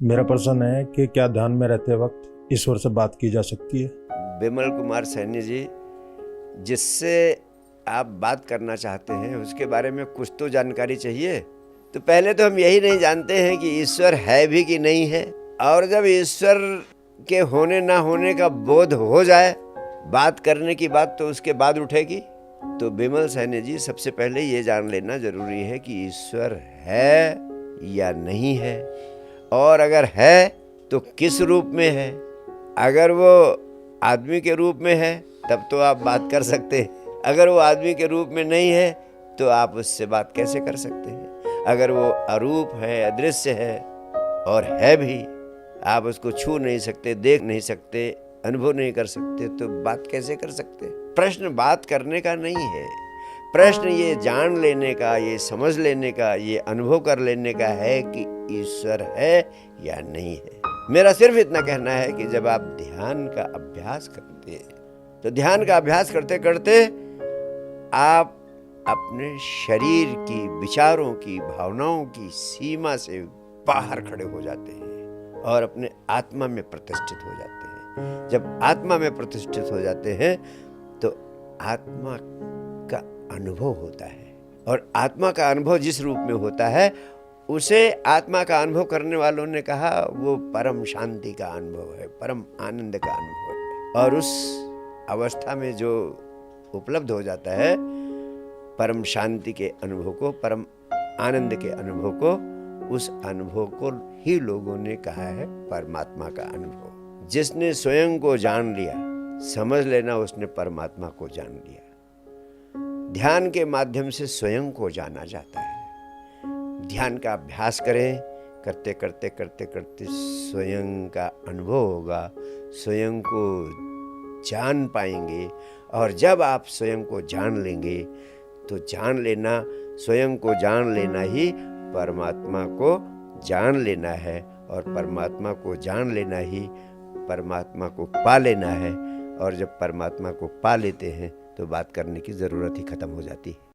मेरा प्रश्न है कि क्या ध्यान में रहते वक्त ईश्वर से बात की जा सकती है? विमल कुमार सैनी जी, जिससे आप बात करना चाहते हैं उसके बारे में कुछ तो जानकारी चाहिए। तो पहले तो हम यही नहीं जानते हैं कि ईश्वर है भी कि नहीं है, और जब ईश्वर के होने ना होने का बोध हो जाए, बात करने की बात तो उसके बाद उठेगी। तो विमल सैनी जी, सबसे पहले ये जान लेना जरूरी है कि ईश्वर है या नहीं है, और अगर है तो किस रूप में है। अगर वो आदमी के रूप में है तब तो आप बात कर सकते हैं, अगर वो आदमी के रूप में नहीं है तो आप उससे बात कैसे कर सकते हैं। अगर वो अरूप है, अदृश्य है और है भी, आप उसको छू नहीं सकते, देख नहीं सकते, अनुभव नहीं कर सकते, तो बात कैसे कर सकते। प्रश्न बात करने का नहीं है, प्रश्न ये जान लेने का, ये समझ लेने का, ये अनुभव कर लेने का है कि ईश्वर है या नहीं है। मेरा सिर्फ इतना कहना है कि जब आप ध्यान का अभ्यास करते हैं तो ध्यान का अभ्यास करते करते आप अपने शरीर की, विचारों की, भावनाओं की सीमा से बाहर खड़े हो जाते हैं और अपने आत्मा में प्रतिष्ठित हो जाते हैं। जब आत्मा में प्रतिष्ठित हो जाते हैं तो आत्मा का अनुभव होता है, और आत्मा का अनुभव जिस रूप में होता है उसे आत्मा का अनुभव करने वालों ने कहा वो परम शांति का अनुभव है, परम आनंद का अनुभव है। और उस अवस्था में जो उपलब्ध हो जाता है, परम शांति के अनुभव को, परम आनंद के अनुभव को, उस अनुभव को ही लोगों ने कहा है परमात्मा का अनुभव। जिसने स्वयं को जान लिया, समझ लेना उसने परमात्मा को जान लिया। ध्यान के माध्यम से स्वयं को जाना जाता है। ध्यान का अभ्यास करें, करते करते करते करते स्वयं का अनुभव होगा, स्वयं को जान पाएंगे। और जब आप स्वयं को जान लेंगे तो जान लेना, स्वयं को जान लेना ही परमात्मा को जान लेना है, और परमात्मा को जान लेना ही परमात्मा को पा लेना है। और जब परमात्मा को पा लेते हैं तो बात करने की ज़रूरत ही ख़त्म हो जाती है।